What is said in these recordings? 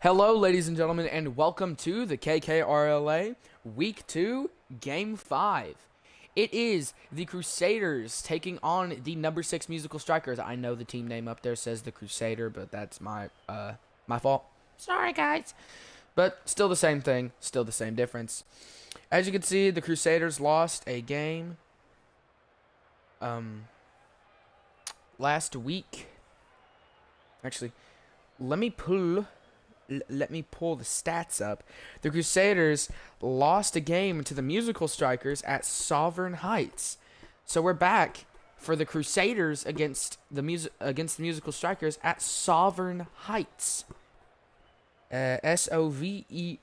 Hello, ladies and gentlemen, and welcome to the KKRLA Week 2, Game 5. It is the Crusaders taking on the number 6 Musical Strikers. I know the team name up there says the Crusader, but that's my fault. Sorry, guys. But still the same thing, still the same difference. As you can see, the Crusaders lost a game last week. Actually, let me pull the stats up. The Crusaders lost a game to the Musical Strikers at Sovereign Heights. So we're back for the Crusaders against the Musical Strikers at Sovereign Heights. SOVEREIGN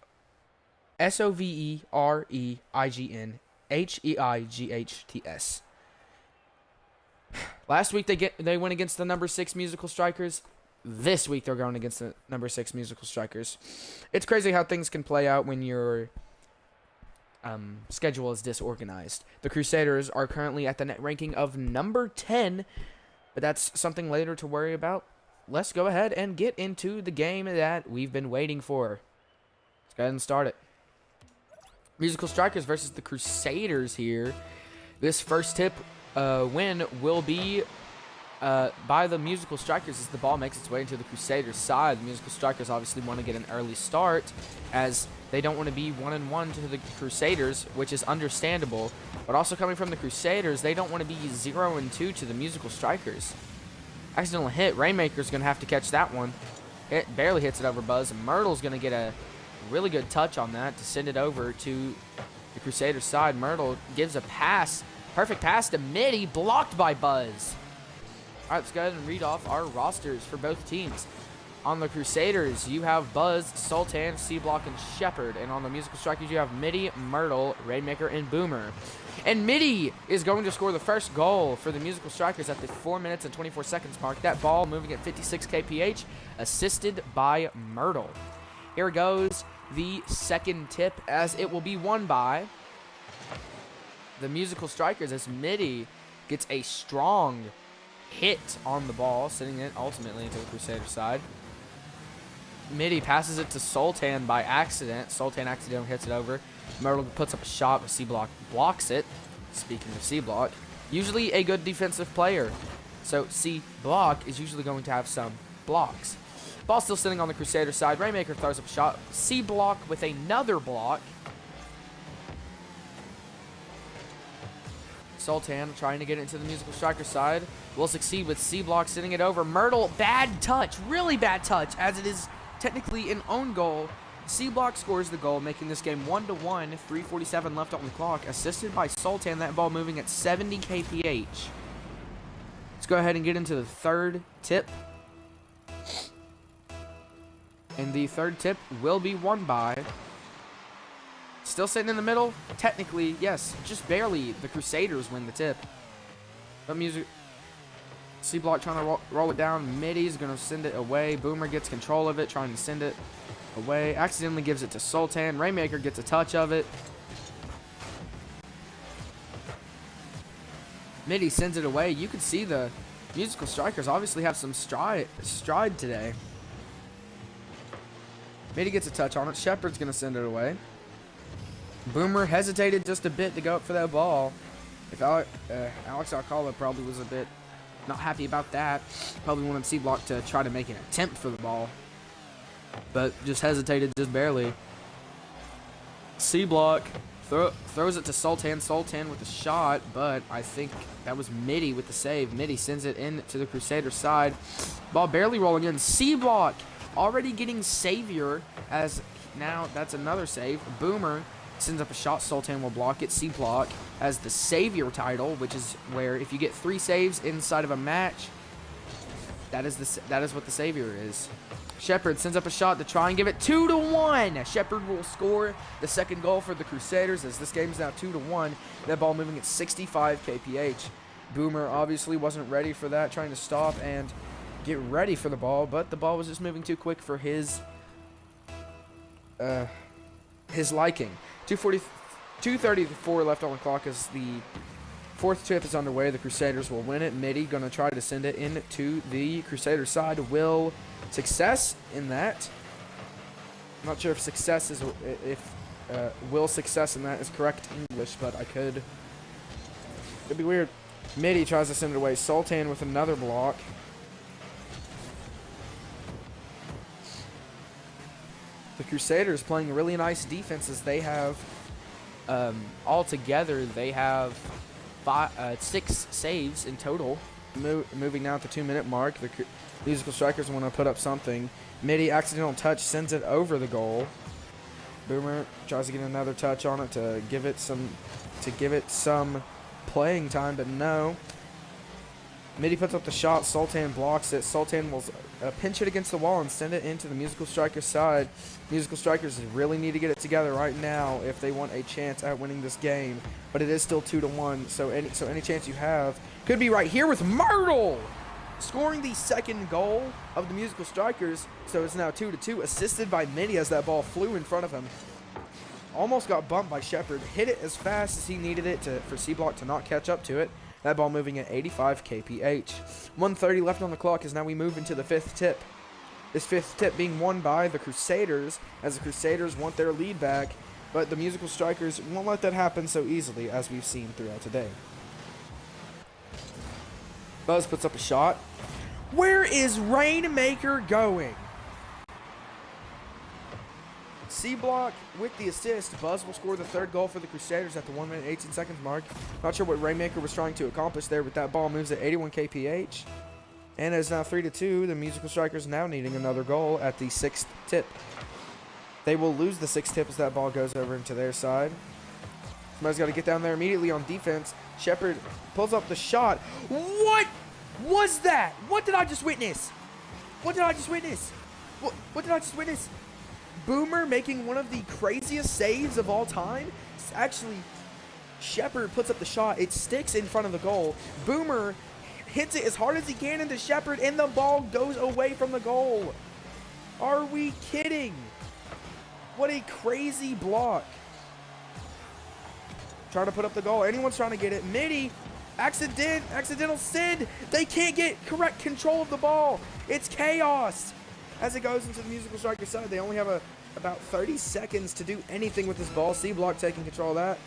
Last week they went against the number 6 Musical Strikers. This week they're going against the number 6 Musical Strikers. It's crazy how things can play out when your schedule is disorganized. The Crusaders are currently at the net ranking of number 10, but that's something later to worry about. Let's go ahead and get into the game that we've been waiting for. Let's go ahead and start it. Musical Strikers versus the Crusaders here. This first tip win will be by the Musical Strikers as the ball makes its way into the Crusaders' side. The Musical Strikers obviously want to get an early start as they don't want to be 1-1 to the Crusaders, which is understandable. But also coming from the Crusaders, they don't want to be 0-2 to the Musical Strikers. Accidental hit. Rainmaker's going to have to catch that one. It barely hits it over Buzz. Myrtle's going to get a really good touch on that to send it over to the Crusaders' side. Myrtle gives a pass. Perfect pass to Mitty, blocked by Buzz. All right, let's go ahead and read off our rosters for both teams. On the Crusaders, you have Buzz, Sultan, C-Block, and Shepard. And on the Musical Strikers, you have Mitty, Myrtle, Rainmaker, and Boomer. And Mitty is going to score the first goal for the Musical Strikers at the 4 minutes and 24 seconds mark. That ball moving at 56 kph, assisted by Myrtle. Here goes the second tip, as it will be won by the Musical Strikers, as Mitty gets a strong hit on the ball, sending it ultimately into the Crusader side. Mitty passes it to Sultan by accident. Sultan accidentally hits it over. Myrtle puts up a shot, but C-Block blocks it. Speaking of C-Block, usually a good defensive player. So C-Block is usually going to have some blocks. Ball still sitting on the Crusader side. Rainmaker throws up a shot. C-Block with another block. Sultan trying to get it into the Musical Striker side. Will succeed with C-Block sending it over. Myrtle, bad touch, really bad touch, as it is technically an own goal. C-Block scores the goal, making this game 1-1, 3:47 left on the clock, assisted by Sultan, that ball moving at 70 kph. Let's go ahead and get into the third tip. And the third tip will be won by, still sitting in the middle, technically, yes, just barely, the Crusaders win the tip. But C-Block trying to roll it down. Mitty's going to send it away. Boomer gets control of it, trying to send it away. Accidentally gives it to Sultan. Rainmaker gets a touch of it. Mitty sends it away. You can see the Musical Strikers obviously have some stride today. Mitty gets a touch on it. Shepard's going to send it away. Boomer hesitated just a bit to go up for that ball. If Alex Alcala probably was a bit not happy about that. Probably wanted C-Block to try to make an attempt for the ball, but just hesitated just barely. C-Block throws it to Sultan. Sultan with the shot, but I think that was Mitty with the save. Mitty sends it in to the Crusader side. Ball barely rolling in. C-Block already getting savior, as now that's another save. Boomer sends up a shot. Sultan will block it. C-Block has the savior title, which is where if you get 3 saves inside of a match, that is what the savior is. Shepard sends up a shot to try and give it 2-1. Shepard will score the second goal for the Crusaders, as this game is now 2-1. That ball moving at 65 kph. Boomer obviously wasn't ready for that, trying to stop and get ready for the ball, but the ball was just moving too quick for his liking. 2:34 left on the clock as the fourth tip is underway. The Crusaders will win it. Mitty going to try to send it into the Crusaders side. Will success in that. I'm not sure if success is will success in that is correct English, but could be weird. Midi tries to send it away. Sultan with another block. The Crusaders playing really nice defenses. They have altogether they have 6 saves in total. Moving now at the 2-minute mark, the Musical Strikers want to put up something. Midi accidental touch sends it over the goal. Boomer tries to get another touch on it to give it some playing time, but no. Midi puts up the shot. Sultan blocks it. Sultan will pinch it against the wall and send it into the Musical Strikers side. Musical Strikers really need to get it together right now if they want a chance at winning this game. But it is still 2-1, so any chance you have could be right here with Myrtle scoring the second goal of the Musical Strikers. So it's now 2-2, assisted by Midi as that ball flew in front of him. Almost got bumped by Shepard. Hit it as fast as he needed it for C-Block to not catch up to it. That ball moving at 85 kph. 1:30 left on the clock as now we move into the 5th tip. This 5th tip being won by the Crusaders, as the Crusaders want their lead back, but the Musical Strikers won't let that happen so easily, as we've seen throughout today. Buzz puts up a shot. Where is Rainmaker going? C-Block with the assist. Buzz will score the 3rd goal for the Crusaders at the 1 minute 18 seconds mark. Not sure what Rainmaker was trying to accomplish there, but that ball moves at 81 kph. And it's now 3-2. The Musical Strikers now needing another goal at the 6th tip. They will lose the 6th tip as that ball goes over into their side. Somebody's got to get down there immediately on defense. Shepard pulls up the shot. What was that? What did I just witness? What did I just witness? What did I just witness? Boomer making one of the craziest saves of all time. Actually, Shepard puts up the shot. It sticks in front of the goal. Boomer hits it as hard as he can into Shepard, and the ball goes away from the goal. Are we kidding? What a crazy block. Trying to put up the goal. Anyone's trying to get it. Midi, accidental send. They can't get correct control of the ball. It's chaos. As it goes into the Musical Strikers side, they only have about 30 seconds to do anything with this ball. C-Block taking control of that.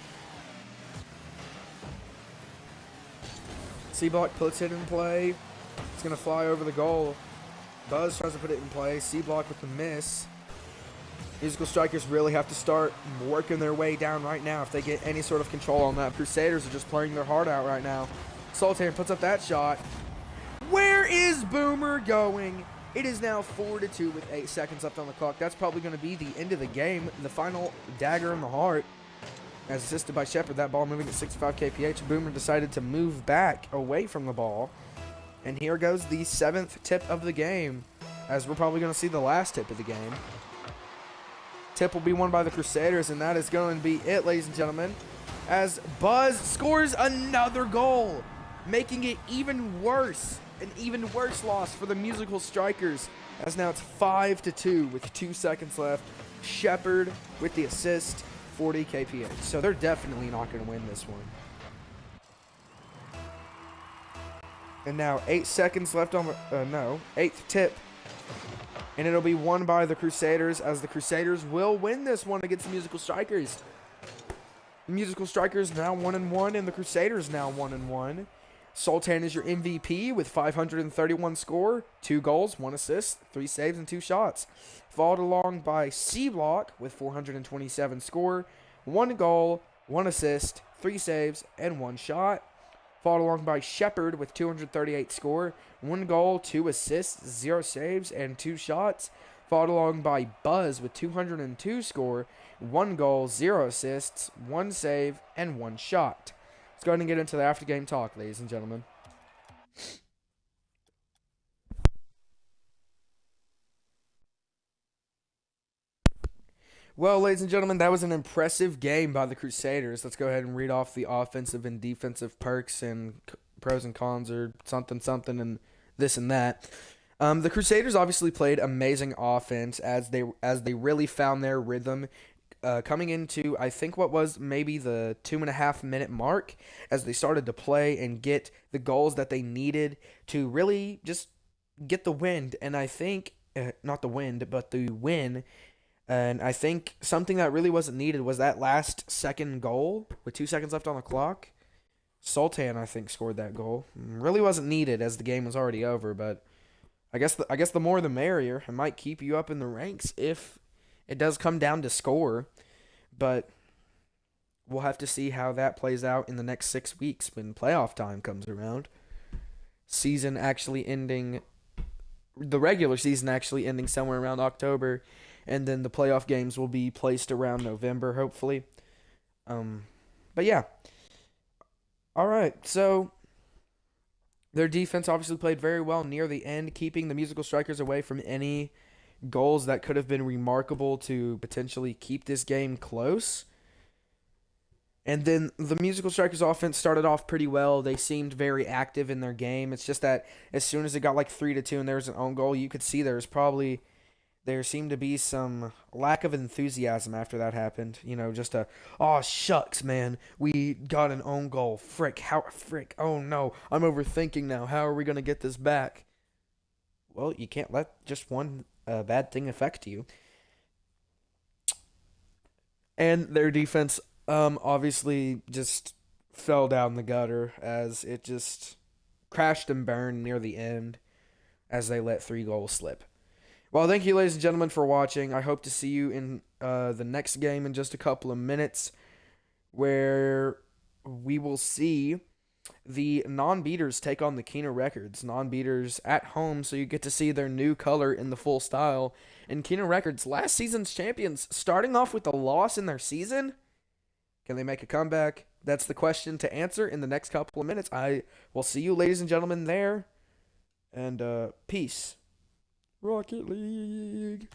C-Block puts it in play. It's going to fly over the goal. Buzz tries to put it in play. C-Block with the miss. Musical Strikers really have to start working their way down right now if they get any sort of control on that. Crusaders are just playing their heart out right now. Sultan puts up that shot. Where is Boomer going? It is now 4-2 with 8 seconds left on the clock. That's probably going to be the end of the game. The final dagger in the heart. As assisted by Shepard, that ball moving at 65 kph. Boomer decided to move back away from the ball. And here goes the 7th tip of the game, as we're probably going to see the last tip of the game. Tip will be won by the Crusaders, and that is going to be it, ladies and gentlemen, as Buzz scores another goal, making it even worse. An even worse loss for the Musical Strikers, as now it's 5-2 with 2 seconds left. Shepard with the assist, 40 kph. So they're definitely not going to win this one. And now 8 seconds left on the 8th tip. And it'll be won by the Crusaders, as the Crusaders will win this one against the Musical Strikers. The Musical Strikers now 1-1, and the Crusaders now 1-1. Sultan is your MVP with 531 score, 2 goals, 1 assist, 3 saves, and 2 shots. Followed along by C-Block with 427 score, 1 goal, 1 assist, 3 saves, and 1 shot. Followed along by Shepard with 238 score, 1 goal, 2 assists, 0 saves, and 2 shots. Followed along by Buzz with 202 score, 1 goal, 0 assists, 1 save, and 1 shot. Let's go ahead and get into the after-game talk, ladies and gentlemen. Well, ladies and gentlemen, that was an impressive game by the Crusaders. Let's go ahead and read off the offensive and defensive perks and pros and cons, or something, and this and that. The Crusaders obviously played amazing offense as they really found their rhythm. Coming into, I think, what was maybe the 2.5 minute mark, as they started to play and get the goals that they needed to really just get the win. And I think, not the wind, but the win. And I think something that really wasn't needed was that last second goal with 2 seconds left on the clock. Sultan, I think, scored that goal. Really wasn't needed as the game was already over, but I guess the more the merrier. It might keep you up in the ranks if it does come down to score, but we'll have to see how that plays out in the next 6 weeks when playoff time comes around. Season actually ending, the regular season actually ending somewhere around October, and then the playoff games will be placed around November, hopefully. But yeah. All right, so their defense obviously played very well near the end, keeping the Musical Strikers away from any goals that could have been remarkable to potentially keep this game close. And then the Musical Strikers offense started off pretty well. They seemed very active in their game. It's just that as soon as it got like 3-2 and there was an own goal, you could see there seemed to be some lack of enthusiasm after that happened. Just oh shucks, man, we got an own goal. Frick, oh no, I'm overthinking now. How are we going to get this back? Well, you can't let just one bad thing affect you. And their defense obviously just fell down the gutter as it just crashed and burned near the end as they let 3 goals slip. Well, thank you, ladies and gentlemen, for watching. I hope to see you in the next game in just a couple of minutes, where we will see the non-beaters take on the Kena Records. Non-beaters at home, so you get to see their new color in the full style. And Kena Records, last season's champions, starting off with a loss in their season. Can they make a comeback? That's the question to answer in the next couple of minutes. I will see you, ladies and gentlemen, there. And peace. Rocket League.